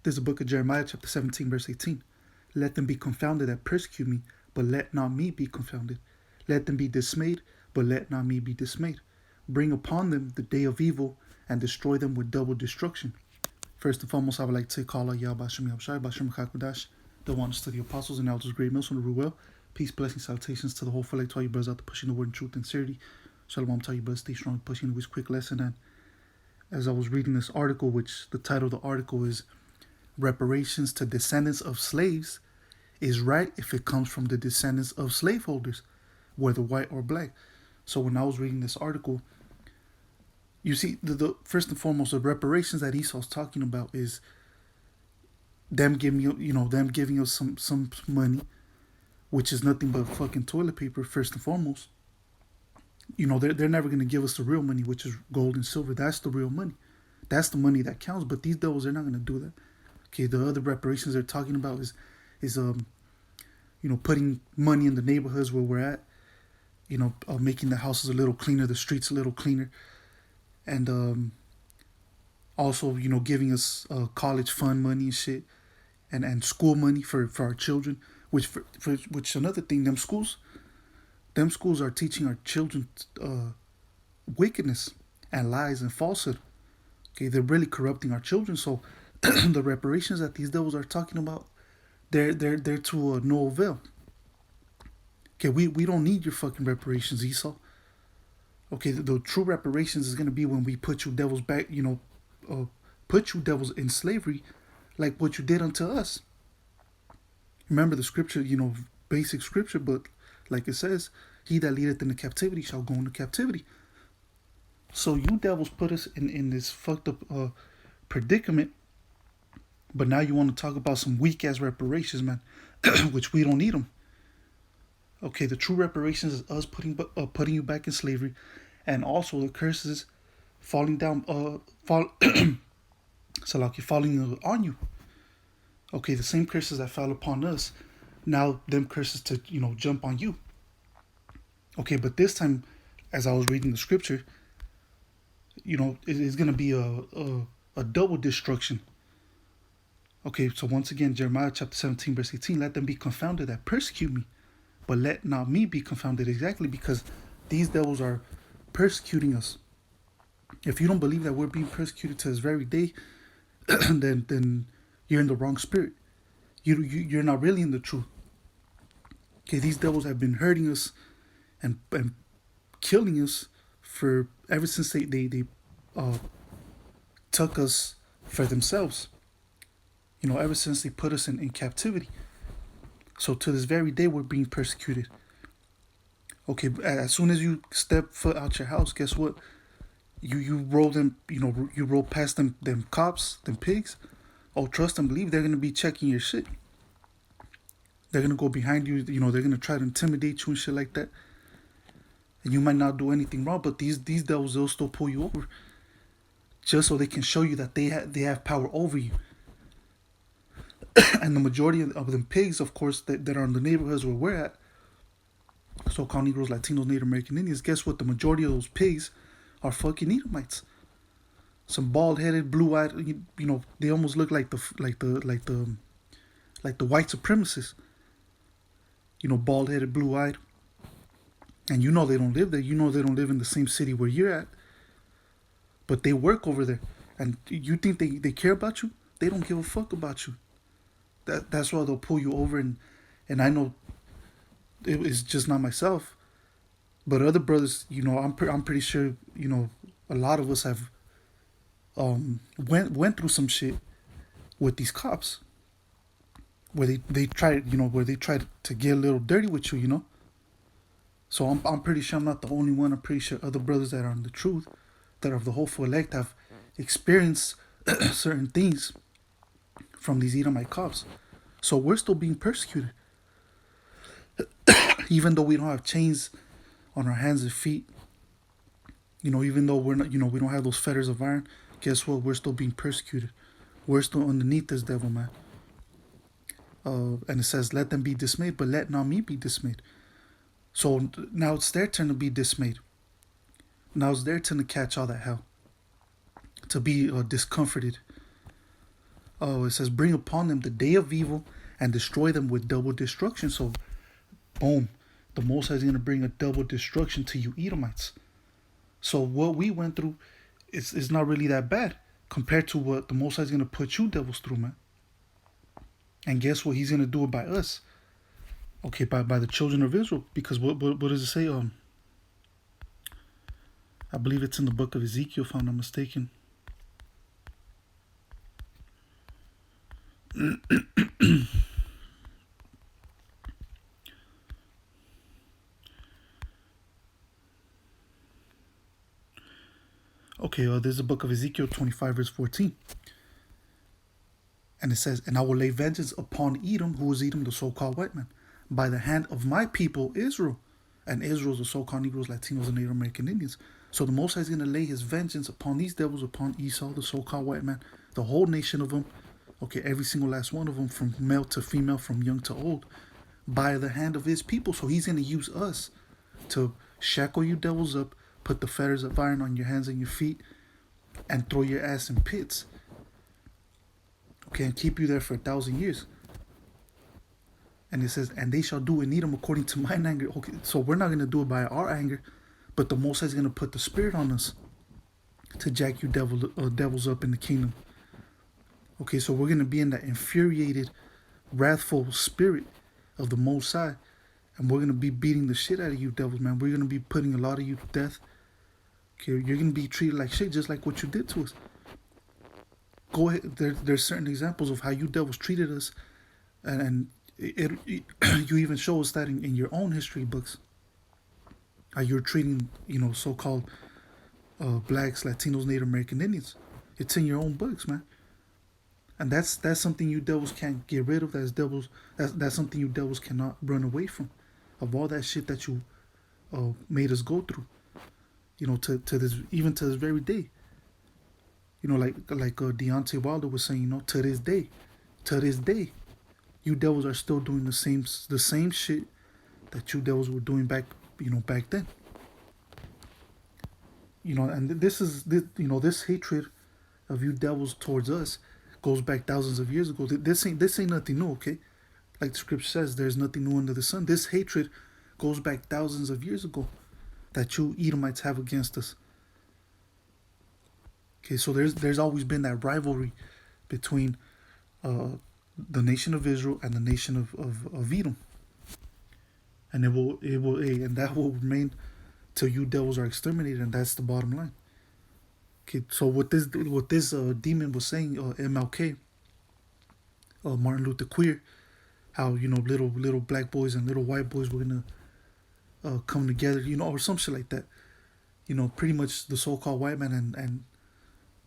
This is the book of Jeremiah, chapter 17, verse 18. Let them be confounded that persecute me, but let not me be confounded. Let them be dismayed, but let not me be dismayed. Bring upon them the day of evil, and destroy them with double destruction. First and foremost, I would like to call out Yahweh Bashem Yahshai, Bashem Chakodash, the ones to the apostles and elders, great mills from the Ruel. Peace, blessings, salutations to the whole fellowship, to all you brothers out there pushing the word in truth and sincerity. Shalom to all you brothers, stay strong, pushing this quick lesson. And as I was reading this article, which the title of the article is Reparations to Descendants of Slaves is Right if it comes from the descendants of slaveholders, whether white or black. So when I was reading this article, you see, the first and foremost, the reparations that Esau's talking about is them giving them giving us some money, which is nothing but fucking toilet paper. First and foremost, they're never gonna give us the real money, which is gold and silver. That's the real money. That's the money that counts. But these devils, they're not gonna do that. Okay, the other reparations they're talking about is putting money in the neighborhoods where we're at. Making the houses a little cleaner, the streets a little cleaner, and also giving us college fund money and shit, and school money for our children. Which another thing, them schools are teaching our children wickedness and lies and falsehood. Okay, they're really corrupting our children. So the reparations that these devils are talking about, they're to no avail. Okay, we don't need your fucking reparations, Esau. Okay, the true reparations is gonna be when we put you devils back, put you devils in slavery, like what you did unto us. Remember the scripture, basic scripture, but like it says, he that leadeth into captivity shall go into captivity. So you devils put us in this fucked up predicament, but now you want to talk about some weak ass reparations, man, which we don't need them. Okay, the true reparations is us putting you back in slavery, and also the curses falling down, falling on you. Okay, the same curses that fell upon us, now them curses to jump on you. Okay, but this time, as I was reading the scripture, it is gonna be a double destruction. Okay, so once again, Jeremiah chapter 17, verse 18, let them be confounded that persecute me, but let not me be confounded. Exactly, because these devils are persecuting us. If you don't believe that we're being persecuted to this very day, then you're in the wrong spirit. You're not really in the truth. Okay, these devils have been hurting us and killing us for ever since they took us for themselves. Ever since they put us in captivity. So to this very day, we're being persecuted. Okay, as soon as you step foot out your house, guess what? You roll them, you roll past them cops, them pigs. Oh, trust and believe they're gonna be checking your shit. They're gonna go behind you, they're gonna try to intimidate you and shit like that. And you might not do anything wrong, but these devils, they'll still pull you over, just so they can show you that they have power over you. And the majority of them pigs, of course, that are in the neighborhoods where we're at, so-called Negroes, Latinos, Native American Indians, guess what? The majority of those pigs are fucking Edomites. Some bald-headed, blue-eyed, they almost look like the white supremacists. Bald-headed, blue-eyed. And they don't live there. They don't live in the same city where you're at. But they work over there. And you think they care about you? They don't give a fuck about you. That's why they'll pull you over, and I know it's just not myself, but other brothers, I'm pretty sure, a lot of us have went through some shit with these cops, where they tried to get a little dirty with you, So I'm pretty sure I'm not the only one. I'm pretty sure other brothers that are on the truth, that are of the hopeful elect, have experienced certain things from these Edomite cops. So we're still being persecuted. Even though we don't have chains on our hands and feet, even though we're not, we don't have those fetters of iron, guess what? We're still being persecuted. We're still underneath this devil, man. And it says, let them be dismayed, but let not me be dismayed. So now it's their turn to be dismayed. Now it's their turn to catch all that hell, to be discomforted. Oh, it says, bring upon them the day of evil and destroy them with double destruction. So, boom, the Most High is going to bring a double destruction to you Edomites. So, what we went through is not really that bad compared to what the Most High is going to put you devils through, man. And guess what? He's going to do it by us. Okay, by the children of Israel. Because what does it say? I believe it's in the book of Ezekiel, if I'm not mistaken. Okay, there's the book of Ezekiel 25, verse 14. And it says, and I will lay vengeance upon Edom. Who is Edom? The so-called white man. By the hand of my people, Israel. And Israel is the so-called Negroes, Latinos, and Native American Indians. So the Most High is going to lay his vengeance upon these devils, upon Esau, the so-called white man, the whole nation of them. Okay, every single last one of them, from male to female, from young to old, by the hand of his people. So he's going to use us to shackle you devils up, put the fetters of iron on your hands and your feet, and throw your ass in pits. Okay, and keep you there for 1,000 years. And it says, and they shall do in Edom according to mine anger. Okay, so we're not going to do it by our anger, but the Most High is going to put the Spirit on us to jack you devils up in the kingdom. Okay, so we're going to be in that infuriated, wrathful spirit of the Most High, and we're going to be beating the shit out of you devils, man. We're going to be putting a lot of you to death. Okay, you're going to be treated like shit, just like what you did to us. Go ahead. There's certain examples of how you devils treated us, and you even show us that in your own history books. How you're treating, so-called blacks, Latinos, Native American Indians. It's in your own books, man. And that's something you devils can't get rid of. That's something you devils cannot run away from. Of all that shit that you made us go through. To this, even to this very day. Like Deontay Wilder was saying, to this day, you devils are still doing the same shit that you devils were doing back then. And this hatred of you devils towards us goes back thousands of years ago. This ain't nothing new, okay? Like the scripture says, there's nothing new under the sun. This hatred goes back thousands of years ago that you Edomites have against us. Okay, so there's always been that rivalry between the nation of Israel and the nation of Edom, and and that will remain till you devils are exterminated, and that's the bottom line. Okay, so what this demon was saying, MLK, Martin Luther Queer, how little black boys and little white boys were gonna come together, or some shit like that. Pretty much the so-called white man and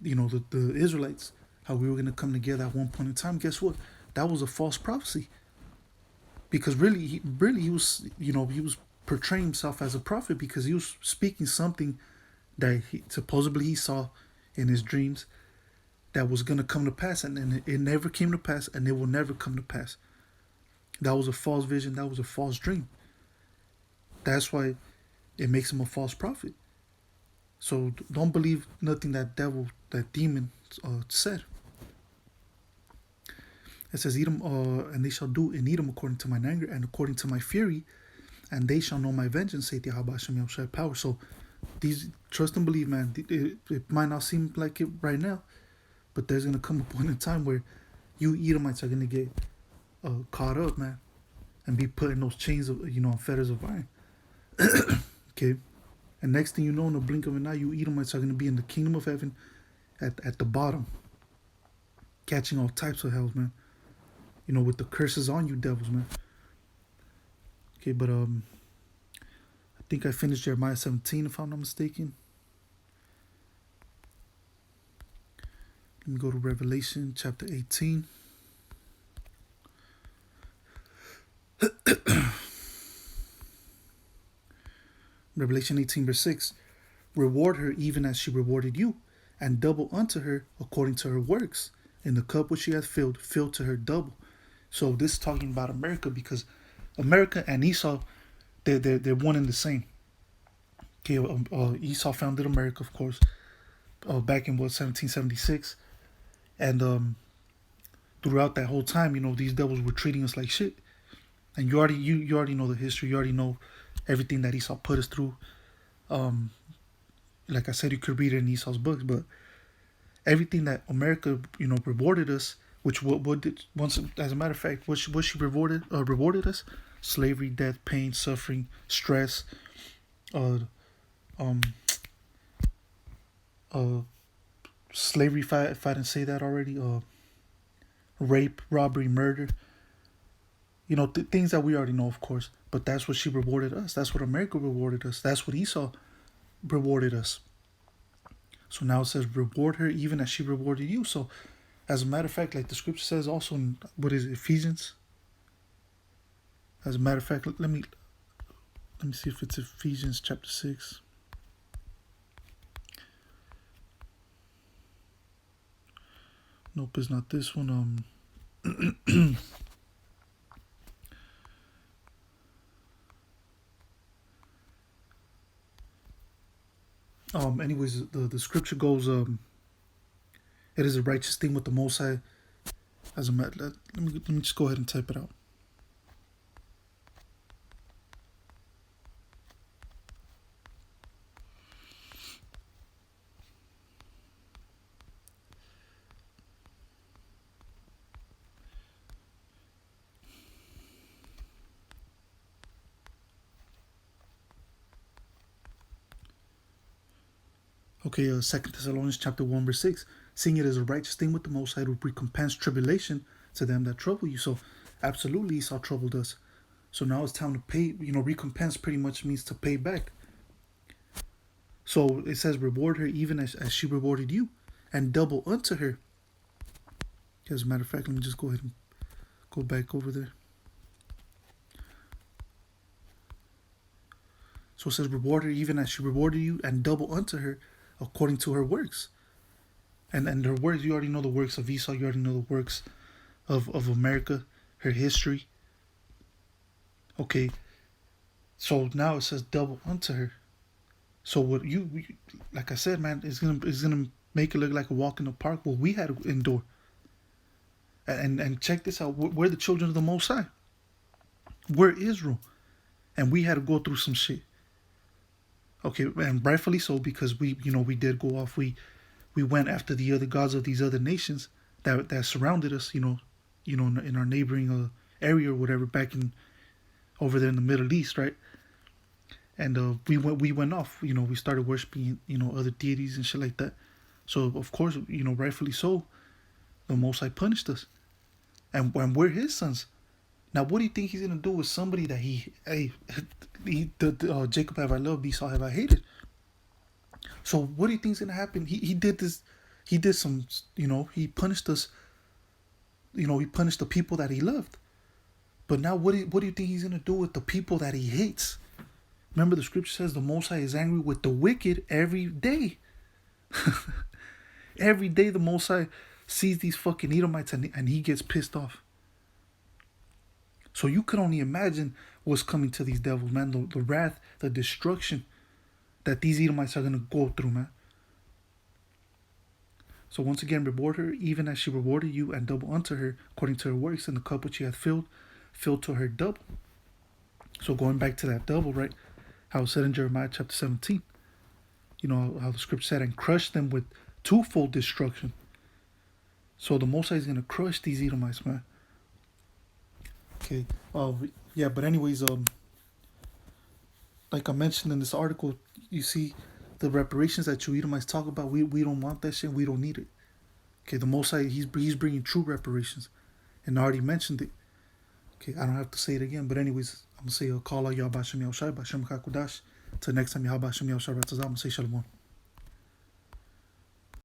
the Israelites, how we were going to come together at one point in time. Guess what? That was a false prophecy. Because really he was, he was portraying himself as a prophet, because he was speaking something that supposedly he saw in his dreams that was going to come to pass, and it never came to pass, and it will never come to pass. That was a false vision. That was a false dream. That's why it makes him a false prophet. So don't believe nothing that demon said. It says, Edom, and they shall do in Edom according to mine anger and according to my fury, and they shall know my vengeance, saith Yahweh Hashem Yahushua power. So these, trust and believe, man. It might not seem like it right now, but there's going to come a point in time where you Edomites are going to get caught up, man, and be put in those chains of, fetters of iron. Okay. And next thing you know, in the blink of an eye, you Edomites are going to be in the kingdom of heaven at the bottom, catching all types of hells, man. With the curses on you devils, man. Okay, but I think I finished Jeremiah 17, if I'm not mistaken. Let me go to Revelation chapter 18. Revelation 18, verse 6. Reward her even as she rewarded you, and double unto her according to her works. In the cup which she hath filled, fill to her double. So this is talking about America, because America and Esau, they're one and the same. Okay, Esau founded America, of course, back in 1776, and throughout that whole time, these devils were treating us like shit. And you already know the history. You already know everything that Esau put us through. Um, like I said, you could read it in Esau's books, but everything that America, rewarded us, which what did once as a matter of fact, what she rewarded us, slavery, death, pain, suffering, stress, uh, um, uh, slavery. If I didn't say that already, rape, robbery, murder. Things that we already know, of course. But that's what she rewarded us. That's what America rewarded us. That's what Esau rewarded us. So now it says, reward her even as she rewarded you. So, as a matter of fact, like the scripture says also in, what is it, Ephesians? As a matter of fact, let me see if it's Ephesians chapter 6. Nope, it's not this one. Anyways, the scripture goes, it is a righteous thing with the Most High. As a matter, let me just go ahead and type it out. Okay, 2 Thessalonians chapter 1 verse 6, seeing it as a righteous thing with the Most High to recompense tribulation to them that trouble you. So, absolutely, Esau troubled us. So now it's time to pay. Recompense pretty much means to pay back. So it says, reward her even as she rewarded you, and double unto her. As a matter of fact, let me just go ahead and go back over there. So it says, reward her even as she rewarded you, and double unto her according to her works. And her works, you already know the works of Esau, you already know the works of America, her history. Okay, so now it says double unto her. So what like I said, man, it's gonna make it look like a walk in the park. What we had to endure. And check this out, we're the children of the Most High. We're Israel, and we had to go through some shit. Okay, and rightfully so, because we did go off. We went after the other gods of these other nations that surrounded us. In our neighboring area or whatever, back in over there in the Middle East, right? And we went off. We started worshiping other deities and shit like that. So of course, rightfully so, the Most High punished us, and we're His sons. Now, what do you think He's gonna do with somebody that Jacob have I loved, Esau have I hated? So what do you think is gonna happen? He did this. He did some. He punished us. He punished the people that He loved. But now, what do you think He's gonna do with the people that He hates? Remember, the scripture says the Most High is angry with the wicked every day. Every day, the Most High sees these fucking Edomites and He gets pissed off. So you can only imagine what's coming to these devils, man. The wrath, the destruction that these Edomites are going to go through, man. So once again, reward her even as she rewarded you, and double unto her according to her works, and the cup which she hath filled to her double. So going back to that double, right? How it said in Jeremiah chapter 17. How the scripture said, and crush them with twofold destruction. So the Most High is going to crush these Edomites, man. Okay. Yeah, but anyways, like I mentioned in this article, you see the reparations that you Edomites talk about. We don't want that shit. We don't need it. Okay, the Most High, he's bringing true reparations, and I already mentioned it. Okay, I don't have to say it again. But anyways, I'm gonna say Kala Yah Bashem Yahushai Bashem Hakudash. Till next time, Yah Bashem Yahushai Ratazah. I'm gonna say Shalom.